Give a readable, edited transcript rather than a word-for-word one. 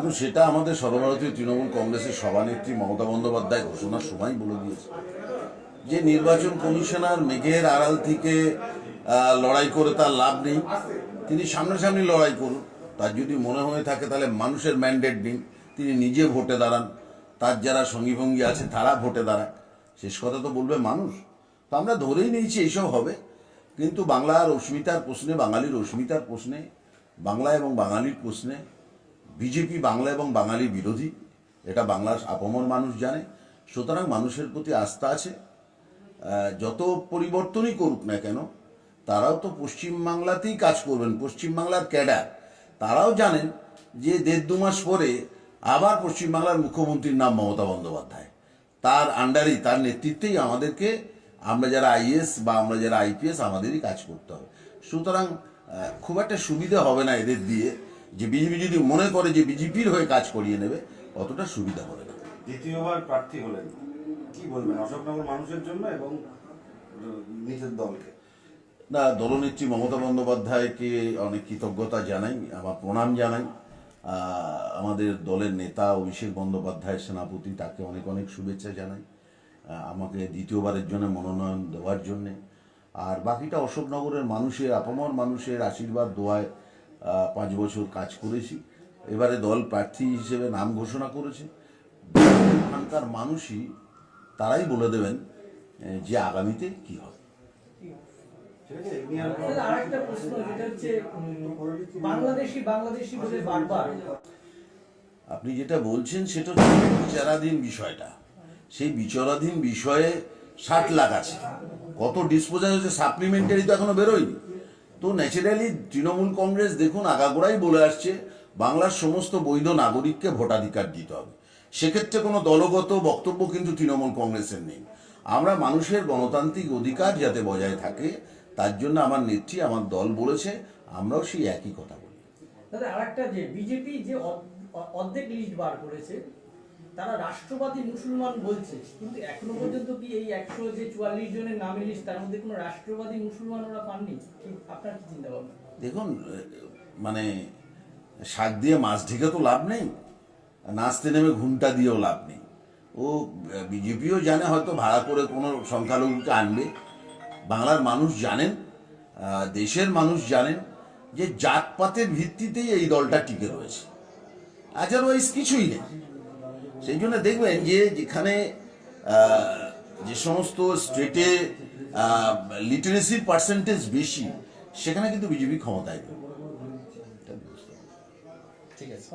দেখুন, সেটা আমাদের সর্বভারতীয় তৃণমূল কংগ্রেসের সভানেত্রী মমতা বন্দ্যোপাধ্যায় ঘোষণার সময় বলে দিয়েছে যে নির্বাচন কমিশনার মেঘের আড়াল থেকে লড়াই করে তার লাভ নেই। তিনি সামনাসামনি লড়াই করুন। তার যদি মনে হয়ে থাকে তাহলে মানুষের ম্যান্ডেট দিন, তিনি নিজে ভোটে দাঁড়ান, তার যারা সঙ্গীভঙ্গী আছে তারা ভোটে দাঁড়ান। শেষ কথা তো বলবে মানুষ। তো আমরা ধরেই নিয়েছি এইসব হবে। কিন্তু বাংলার অস্মিতার প্রশ্নে, বাঙালির অস্মিতার প্রশ্নে, বাংলা এবং বাঙালির প্রশ্নে বিজেপি বাংলা এবং বাঙালি বিরোধী, এটা বাংলার আপামর মানুষ জানে। সুতরাং মানুষের প্রতি আস্থা আছে। যত পরিবর্তনই করুক না কেন, তারাও তো পশ্চিমবাংলাতেই কাজ করবেন, পশ্চিমবাংলার ক্যাডার। তারাও জানেন যে 1.5-2 মাস পরে আবার পশ্চিমবাংলার মুখ্যমন্ত্রীর নাম মমতা বন্দ্যোপাধ্যায়। তার আন্ডারেই, তার নেতৃত্বেই আমাদেরকে, আমরা যারা আইএস বা আমরা যারা আইপিএস, আমাদেরই কাজ করতে হবে। সুতরাং খুব একটা সুবিধা হবে না এদের দিয়ে, যে বিজেপি যদি মনে করে যে বিজেপির হয়ে কাজ করিয়ে নেবে, অতটা সুবিধা হবে না। দ্বিতীয়বার প্রার্থী হলেন, কি বলবেন অশোকনগর মানুষের জন্য এবং নিজের দলকে? না, দলনেত্রী মমতা বন্দ্যোপাধ্যায়কে অনেক কৃতজ্ঞতা জানাই, আমার প্রণাম জানাই। আমাদের দলের নেতা অভিষেক বন্দ্যোপাধ্যায় সেনাপতি, তাকে অনেক অনেক শুভেচ্ছা জানাই আমাকে দ্বিতীয়বারের জন্য মনোনয়ন দেওয়ার জন্যে। আর বাকিটা অশোকনগরের মানুষের, আপামর মানুষের আশীর্বাদ দোয়ায় 5 বছর কাজ করেছি। এবারে দল প্রার্থী হিসেবে নাম ঘোষণা করেছে। এখানকার মানুষই, তারাই বলে দেবেন যে আগামীতে কি হবে। আরেকটা প্রশ্ন, যেটা হচ্ছে বাংলাদেশি বলে বারবার আপনি যেটা বলছেন সেটা হচ্ছে বিচারাধীন বিষয়টা। সেই বিচারাধীন বিষয়ে 60 লাখ আছে, কত ডিসপোজাল হচ্ছে সাপ্লিমেন্টারি তো এখনো বেরোয়নি। তো ন্যাচারালি তৃণমূল কংগ্রেস দেখুন আগাগোড়াই বলে আসছে বাংলার সমস্ত বৈধ নাগরিককে ভোটাধিকার দিতে হবে। সেক্ষেত্রে কোনো দলগত বক্তব্য কিন্তু তৃণমূল কংগ্রেসের নেই। আমরা মানুষের গণতান্ত্রিক অধিকার যাতে বজায় থাকে, তার জন্য আমার নেত্রী, আমার দল বলেছে, আমরাও সেই একই কথা বলি। দাদা, আরেকটা যে বিজেপি যে অর্ধেক লিস্ট বার করেছে, তারা রাষ্ট্রবাদী মুসলমান বলছে, কিন্তু এখনো পর্যন্ত কি এই 144 জনের নামের লিস্ট, তার মধ্যে কোনো রাষ্ট্রবাদী মুসলমান ওরা পাননি? আপনার কি চিন্তা ভাবনা? দেখুন, মানে শাক দিয়ে মাছ ঢেকে তো লাভ নেই, নাচতে নেমে ঘুমটা দিয়েও লাভ নেই। ও বিজেপিও জানে হয়তো ভাড়া করে কোনো সংখ্যালঘুকে আনবে। বাংলার মানুষ জানেন, দেশের মানুষ জানেন যে জাতপাতের ভিত্তিতেই এই দলটা টিকে রয়েছে, আদারওয়াইজ কিছুই নেই। সেই জন্য দেখবেন যে যেখানে যে সমস্ত স্টেটে লিটারেসির পার্সেন্টেজ বেশি, সেখানে কিন্তু বিজেপি ক্ষমতায়। ঠিক আছে।